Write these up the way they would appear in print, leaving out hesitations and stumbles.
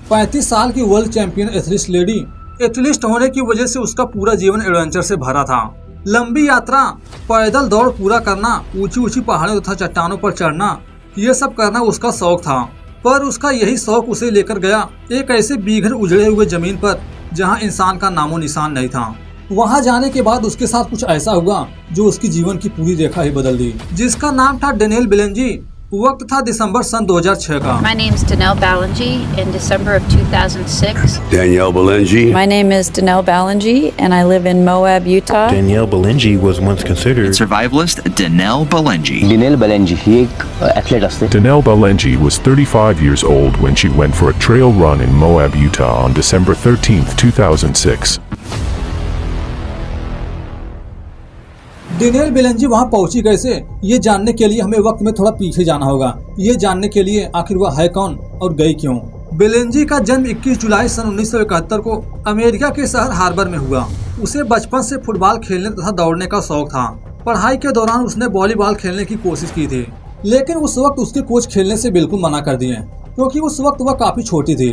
35 साल की world champion athlete lady. Athlete होने की वजह से उसका पूरा जीवन एडवेंचर से भरा था। लंबी यात्रा, पैदल दौड़ पूरा करना, ऊंची ऊंची पहाड़ों तथा चट्टानों पर चढ़ना, ये सब करना उसका शौक था। पर उसका यही शौक उसे लेकर गया एक ऐसे बीघर उजड़े हुए जमीन पर जहां इंसान का नामो निशान नहीं था। वहां जाने के बाद उसके साथ कुछ ऐसा हुआ जो उसकी जीवन की पूरी रेखा ही बदल दी, जिसका नाम था डेनियल बेलेंजी। वक्त था दिसंबर सन 2006 का। My name is Danelle Ballingy in December of 2006. Danielle Belenji. My name is Danelle Ballingy and I live in Moab, Utah. Danielle Belenji was once considered survivalist Danelle Belenji. Danelle Belenji ही एक athlete असते। Danelle Belenji was 35 years old when she went for a trail run in Moab, Utah on December 13th, 2006. Daniel बेलेंजी वहां पहुंची कैसे, ये जानने के लिए हमें वक्त में थोड़ा पीछे जाना होगा। ये जानने के लिए आखिर वह है कौन और गई क्यों। बेलेंजी का जन्म 21 जुलाई सन 1971 को अमेरिका के शहर हार्बर में हुआ। उसे बचपन से फुटबॉल खेलने तथा दौड़ने का शौक था। पढ़ाई के दौरान उसने वॉलीबॉल खेलने की कोशिश की थी, लेकिन उस वक्त उसके कोच खेलने से बिल्कुल मना कर दिए, क्योंकि उस वक्त वह काफी छोटी थी।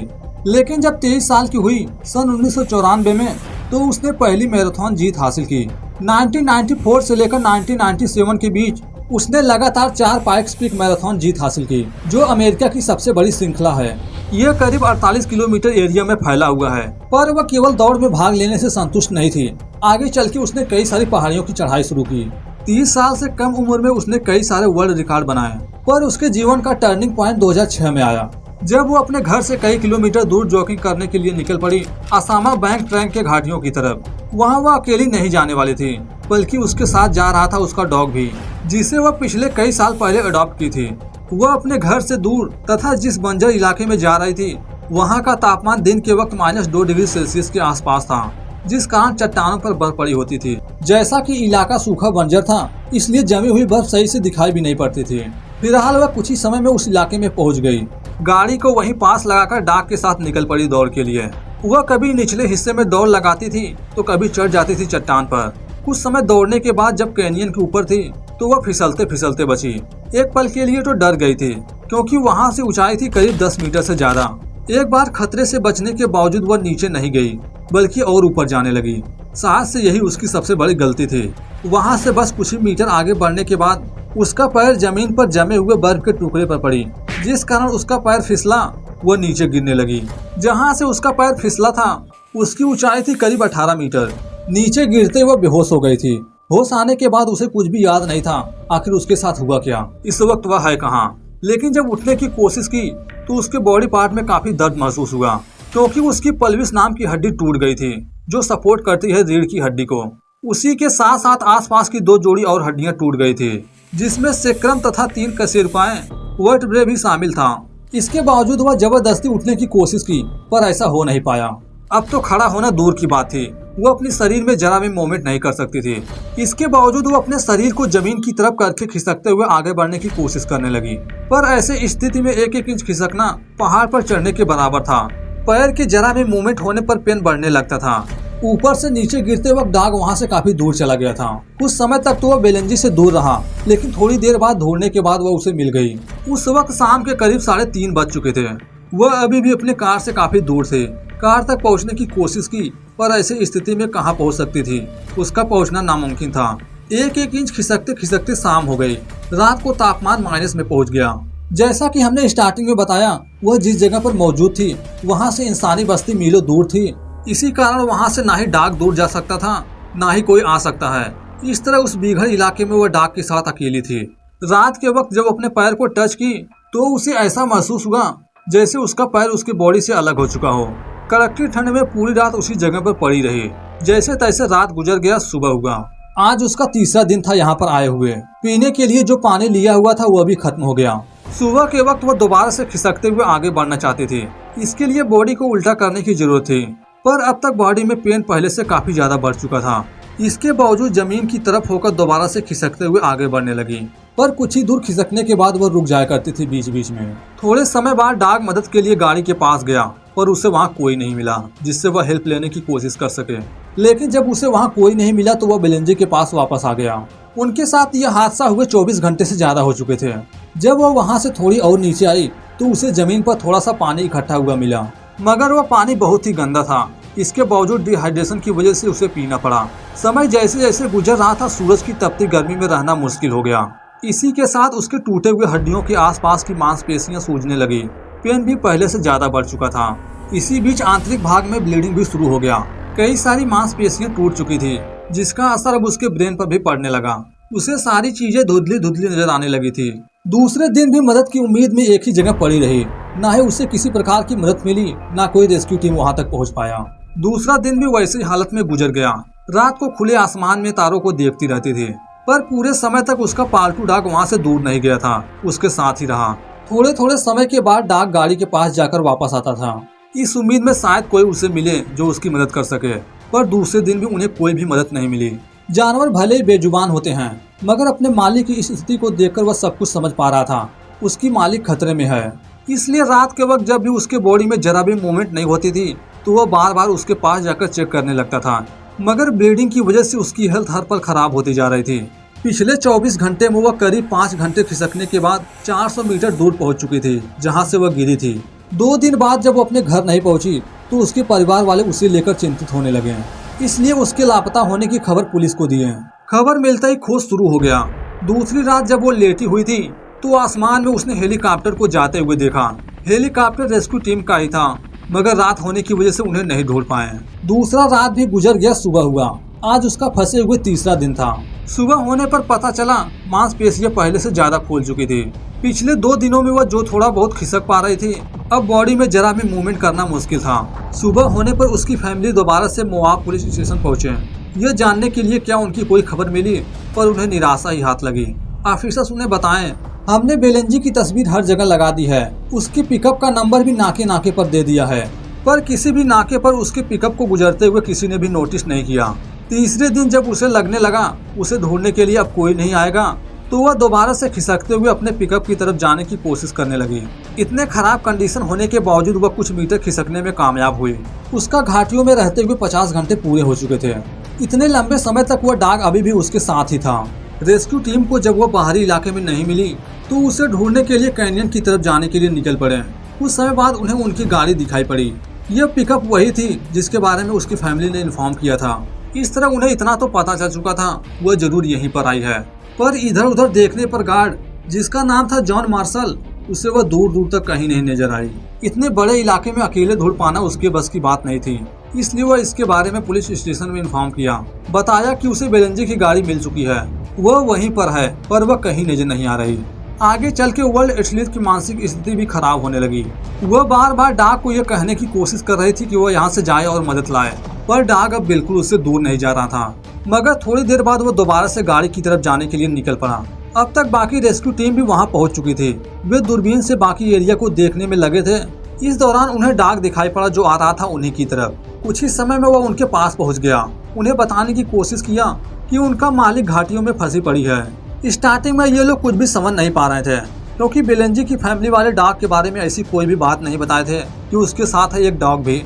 लेकिन जब 23 साल की हुई सन 1994 में, तो उसने पहली मैराथन जीत हासिल की। 1994 से लेकर 1997 के बीच उसने लगातार 4 पाइक्स पीक मैराथन जीत हासिल की, जो अमेरिका की सबसे बड़ी श्रृंखला है। यह करीब 48 किलोमीटर एरिया में फैला हुआ है। पर वह केवल दौड़ में भाग लेने से संतुष्ट नहीं थी। आगे चल के उसने कई सारी पहाड़ियों की चढ़ाई शुरू की। 30 साल से कम उम्र में उसने कई सारे वर्ल्ड रिकॉर्ड बनाए। पर उसके जीवन का टर्निंग पॉइंट 2006 में आया, जब वो अपने घर से कई किलोमीटर दूर जॉगिंग करने के लिए निकल पड़ी असामा बैंक ट्रैंक के घाटियों की तरफ। वहाँ वह अकेली नहीं जाने वाली थी, बल्कि उसके साथ जा रहा था उसका डॉग भी, जिसे वह पिछले कई साल पहले अडॉप्ट की थी। वह अपने घर से दूर तथा जिस बंजर इलाके में जा रही थी, वहाँ का तापमान दिन के वक्त -2 डिग्री सेल्सियस के आसपास था, जिस कारण चट्टानों पर बर्फ पड़ी होती थी। जैसा कि इलाका सूखा बंजर था, इसलिए जमी हुई बर्फ सही से दिखाई भी नहीं पड़ती थी। फिलहाल वह कुछ ही समय में उस इलाके में पहुंच गई। गाड़ी को वहीं पास लगाकर डॉग के साथ निकल पड़ी दौड़ के लिए। वह कभी निचले हिस्से में दौड़ लगाती थी तो कभी चढ़ जाती थी चट्टान पर। कुछ समय दौड़ने के बाद जब कैनियन के ऊपर थी तो वह फिसलते फिसलते बची। एक पल के लिए तो डर गई थी, क्योंकि वहां से ऊंचाई थी करीब 10 मीटर से ज्यादा। एक बार खतरे से बचने के बावजूद वह नीचे नहीं गई, बल्कि और ऊपर जाने लगी। शायद से यही उसकी सबसे बड़ी गलती थी। वहां से बस कुछ ही मीटर आगे बढ़ने के बाद उसका पैर जमीन पर जमे हुए बर्फ के टुकड़े पर पड़ी, जिस कारण उसका पैर फिसला, वह नीचे गिरने लगी। जहां से उसका पैर फिसला था उसकी ऊंचाई थी करीब 18 मीटर। नीचे गिरते वह बेहोश हो गई थी। होश आने के बाद उसे कुछ भी याद नहीं था आखिर उसके साथ हुआ क्या, इस वक्त वह है कहाँ। लेकिन जब उठने की कोशिश की तो उसके बॉडी पार्ट में काफी दर्द महसूस हुआ, क्योंकि उसकी पल्विस नाम की हड्डी टूट गई थी, जो सपोर्ट करती है रीढ़ की हड्डी को। उसी के साथ साथ आसपास की 2 जोड़ी और हड्डियां टूट गई थी, जिसमें सेक्रम तथा 3 कशेरुकाएं वर्टेब्रे भी शामिल था। इसके बावजूद वह जबरदस्ती उठने की कोशिश की, पर ऐसा हो नहीं पाया। अब तो खड़ा होना दूर की बात थी, वो अपने शरीर में जरा भी मूवमेंट नहीं कर सकती थी। इसके बावजूद वो अपने शरीर को जमीन की तरफ करके खिसकते हुए आगे बढ़ने की कोशिश करने लगी। पर ऐसे स्थिति में 1-1 इंच खिसकना पहाड़ पर चढ़ने के बराबर था। पैर के जरा भी मूवमेंट होने पर पेन बढ़ने लगता था। ऊपर से नीचे गिरते वक्त डॉग वहां से काफी दूर चला गया था। कुछ समय तक तो वह बेलेंजी से दूर रहा, लेकिन थोड़ी देर बाद ढूंढने के बाद वह उसे मिल गई। उस वक्त शाम के करीब 3:30 बज चुके थे। वह अभी भी अपने कार से काफी दूर थे। कार तक पहुंचने की कोशिश की, पर ऐसी स्थिति में कहां पहुंच सकती थी। उसका पहुंचना नामुमकिन था। 1-1 इंच खिसकते खिसकते शाम हो गई। रात को तापमान माइनस में पहुंच गया। जैसा कि हमने स्टार्टिंग में बताया, वह जिस जगह पर मौजूद थी वहां से इंसानी बस्ती मीलों दूर थी। इसी कारण वहां से ना ही डॉग दूर जा सकता था, ना ही कोई आ सकता है। इस तरह उस बीघड़ इलाके में वह डॉग के साथ अकेली थी। रात के वक्त जब अपने पैर को टच की तो उसे ऐसा महसूस हुआ जैसे उसका पैर उसकी बॉडी से अलग हो चुका हो। कड़कती ठंड में पूरी रात उसी जगह पर पड़ी रही। जैसे तैसे रात गुजर गया, सुबह हुआ। आज उसका तीसरा दिन था यहाँ पर आए हुए। पीने के लिए जो पानी लिया हुआ था वह भी खत्म हो गया। सुबह के वक्त वह दोबारा से खिसकते हुए आगे बढ़ना चाहती थी। इसके लिए बॉडी को उल्टा करने की जरूरत थी, पर अब तक बॉडी में पेन पहले से काफी ज्यादा बढ़ चुका था। इसके बावजूद जमीन की तरफ होकर दोबारा से खिसकते हुए आगे बढ़ने लगी। पर कुछ ही दूर खिसकने के बाद वह रुक जाया करती थी बीच बीच में। थोड़े समय बाद डॉग मदद के लिए गाड़ी के पास गया, पर उसे वहाँ कोई नहीं मिला जिससे वह हेल्प लेने की कोशिश कर सके। लेकिन जब उसे वहाँ कोई नहीं मिला तो वह बेलेंजी के पास वापस आ गया। उनके साथ यह हादसा हुए 24 घंटे से ज्यादा हो चुके थे। जब वह वहाँ से थोड़ी और नीचे आई तो उसे जमीन पर थोड़ा सा पानी इकट्ठा हुआ मिला। मगर वह पानी बहुत ही गंदा था। इसके बावजूद डिहाइड्रेशन की वजह से उसे पीना पड़ा। समय जैसे जैसे गुजर रहा था, सूरज की तपती गर्मी में रहना मुश्किल हो गया। इसी के साथ उसके टूटे हुए हड्डियों के आसपास की मांसपेशियां सूजने लगी। पेन भी पहले से ज्यादा बढ़ चुका था। इसी बीच आंतरिक भाग में ब्लीडिंग भी शुरू हो गया। कई सारी मांसपेशियां टूट चुकी थी, जिसका असर अब उसके ब्रेन पर भी पड़ने लगा। उसे सारी चीजें धुंधली धुंधली नजर आने लगी थी। दूसरे दिन भी मदद की उम्मीद में एक ही जगह पड़ी रही। न ही उसे किसी प्रकार की मदद मिली, न कोई रेस्क्यू टीम वहां तक पहुंच पाया। दूसरा दिन भी वैसी हालत में गुजर गया। रात को खुले आसमान में तारों को देखती रहती थी, पर पूरे समय तक उसका पालतू डॉग वहां से दूर नहीं गया था, उसके साथ ही रहा। थोड़े थोड़े समय के बाद डॉग गाड़ी के पास जाकर वापस आता था, इस उम्मीद में शायद कोई उसे मिले जो उसकी मदद कर सके। पर दूसरे दिन भी उन्हें कोई भी मदद नहीं मिली। जानवर भले ही बेजुबान होते हैं, मगर अपने मालिक की इस स्थिति को देखकर वह सब कुछ समझ पा रहा था। उसकी मालिक खतरे में है, इसलिए रात के वक्त जब भी उसके बॉडी में जरा भी मूवमेंट नहीं होती थी तो वह बार बार उसके पास जाकर चेक करने लगता था। मगर ब्लीडिंग की वजह से उसकी हेल्थ हर पल खराब होती जा रही थी। पिछले 24 घंटे में वह करीब 5 घंटे खिसकने के बाद 400 मीटर दूर पहुंच चुकी थी, जहां से वह गिरी थी। 2 दिन बाद जब वो अपने घर नहीं पहुंची तो उसके परिवार वाले उसे लेकर चिंतित होने लगे, इसलिए उसके लापता होने की खबर पुलिस को दी है। खबर मिलते ही खोज शुरू हो गया। दूसरी रात जब वो लेटी हुई थी तो आसमान में उसने हेलीकॉप्टर को जाते हुए देखा। हेलीकॉप्टर रेस्क्यू टीम का ही था, मगर रात होने की वजह से उन्हें नहीं ढूंढ पाए। दूसरा रात भी गुजर गया, सुबह हुआ। आज उसका फंसे हुए तीसरा दिन था। सुबह होने पर पता चला मांसपेशियां पहले से ज्यादा खोल चुकी थी। पिछले 2 दिनों में वह जो थोड़ा बहुत खिसक पा रही थी, अब बॉडी में जरा भी मूवमेंट करना मुश्किल था। सुबह होने पर उसकी फैमिली दोबारा से मोआब पुलिस स्टेशन पहुंचे, यह जानने के लिए क्या उनकी कोई खबर मिली, पर उन्हें निराशा ही हाथ लगी। ऑफिसर्स उन्हें बताएं, हमने बेलेंजी की तस्वीर हर जगह लगा दी है, उसकी पिकअप का नंबर भी नाके नाके पर दे दिया है, पर किसी भी नाके पर उसके पिकअप को गुजरते हुए किसी ने भी नोटिस नहीं किया। तीसरे दिन जब उसे लगने लगा उसे ढूंढने के लिए अब कोई नहीं आएगा, तो वह दोबारा से खिसकते हुए अपने पिकअप की तरफ जाने की कोशिश करने लगी। इतने खराब कंडीशन होने के बावजूद वह कुछ मीटर खिसकने में कामयाब हुई। उसका घाटियों में रहते हुए 50 घंटे पूरे हो चुके थे। इतने लंबे समय तक वह डॉग अभी भी उसके साथ ही था। रेस्क्यू टीम को जब वह बाहरी इलाके में नहीं मिली तो उसे ढूंढने के लिए कैनियन की तरफ जाने के लिए निकल पड़े। कुछ समय बाद उन्हें उनकी गाड़ी दिखाई पड़ी। यह पिकअप वही थी जिसके बारे में उसकी फैमिली ने इन्फॉर्म किया था। इस तरह उन्हें इतना तो पता चल चुका था वह जरूर यहीं पर आई है। पर इधर उधर देखने पर गार्ड, जिसका नाम था जॉन मार्शल, उसे वह दूर दूर तक कहीं नहीं नजर आई। इतने बड़े इलाके में अकेले ढूंढ पाना उसके बस की बात नहीं थी, इसलिए वह इसके बारे में पुलिस स्टेशन में इन्फॉर्म किया। बताया कि उसे बेलेंजी की गाड़ी मिल चुकी है, वह वहीं पर है, पर वह कहीं नजर नहीं आ रही। आगे चल के वर्ल्ड एथलीट की मानसिक स्थिति भी खराब होने लगी। वह बार बार डॉग को यह कहने की कोशिश कर रही थी कि वह यहाँ से जाए और मदद लाए, पर डॉग अब बिल्कुल उससे दूर नहीं जा रहा था। मगर थोड़ी देर बाद वह दोबारा से गाड़ी की तरफ जाने के लिए निकल पड़ा। अब तक बाकी रेस्क्यू टीम भी वहाँ पहुँच चुकी थी। वे दूरबीन से बाकी एरिया को देखने में लगे थे। इस दौरान उन्हें डॉग दिखाई पड़ा जो आ रहा था उन्हीं की तरफ। कुछ ही समय में वह उनके पास पहुँच गया। उन्हें बताने की कोशिश किया कि उनका मालिक घाटियों में फंसी पड़ी है। स्टार्टिंग में ये लोग कुछ भी समझ नहीं पा रहे थे, क्योंकि बेलेंजी की फैमिली वाले डॉग के बारे में ऐसी कोई भी बात नहीं बताए थे कि उसके साथ है एक डॉग भी।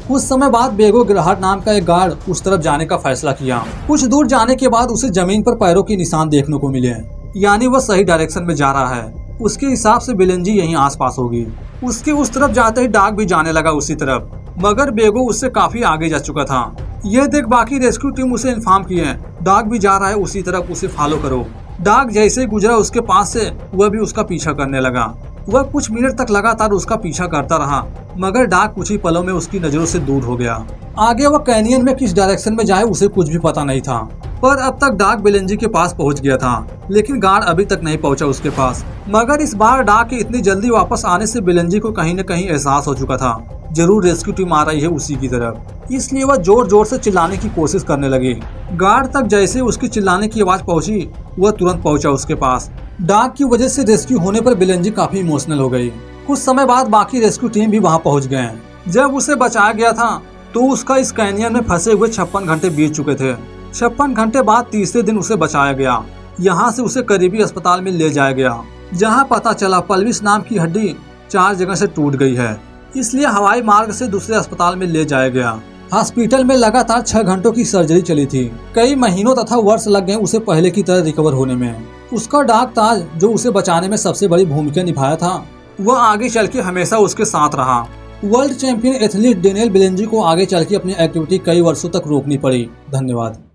कुछ समय बाद बेगो गिरहट नाम का एक गार्ड उस तरफ जाने का फैसला किया। कुछ दूर जाने के बाद उसे जमीन पर पैरों के निशान देखने को मिले, यानी वह सही डायरेक्शन में जा रहा है। उसके हिसाब से बेलेंजी यहीं आसपास होगी। उसके उस तरफ जाते ही डॉग भी जाने लगा उसी तरफ, मगर बेगो उससे काफी आगे जा चुका था। यह देख बाकी रेस्क्यू टीम उसे इन्फॉर्म किए, डॉग भी जा रहा है उसी तरफ, उसे फॉलो करो। डॉग जैसे ही गुजरा उसके पास से, वह भी उसका पीछा करने लगा। वह कुछ मिनट तक लगातार उसका पीछा करता रहा, मगर डॉग कुछ ही पलों में उसकी नजरों से दूर हो गया। आगे वह कैनियन में किस डायरेक्शन में जाए उसे कुछ भी पता नहीं था। पर अब तक डॉग बेलेंजी के पास पहुंच गया था, लेकिन गार्ड अभी तक नहीं पहुंचा उसके पास। मगर इस बार डॉग के इतनी जल्दी वापस आने से बेलेंजी को कहीं न कहीं एहसास हो चुका था, जरूर रेस्क्यू टीम आ रही है उसी की तरफ। इसलिए वह जोर जोर से चिल्लाने की कोशिश करने लगी। गार्ड तक जैसे उसकी चिल्लाने की आवाज पहुंची, वह तुरंत पहुंचा उसके पास। डॉग की वजह से रेस्क्यू होने पर बेलेंजी काफी इमोशनल हो गई। कुछ समय बाद बाकी रेस्क्यू टीम भी वहां पहुंच गए। जब उसे बचाया गया था तो उसका इस कैनियन में फंसे हुए 56 घंटे बीत चुके थे। 56 घंटे बाद तीसरे दिन उसे बचाया गया। यहाँ से उसे करीबी अस्पताल में ले जाया गया, जहाँ पता चला पल्विस नाम की हड्डी 4 जगह से टूट गई है, इसलिए हवाई मार्ग से दूसरे अस्पताल में ले जाया गया। हॉस्पिटल में लगातार 6 घंटों की सर्जरी चली थी। कई महीनों तथा वर्ष लग गए उसे पहले की तरह रिकवर होने में। उसका डॉग ताज, जो उसे बचाने में सबसे बड़ी भूमिका निभाया था, वह आगे चल के हमेशा उसके साथ रहा। वर्ल्ड चैंपियन एथलीट डेनियल बेलेंजी को आगे चल के अपनी एक्टिविटी कई वर्षों तक रोकनी पड़ी। धन्यवाद।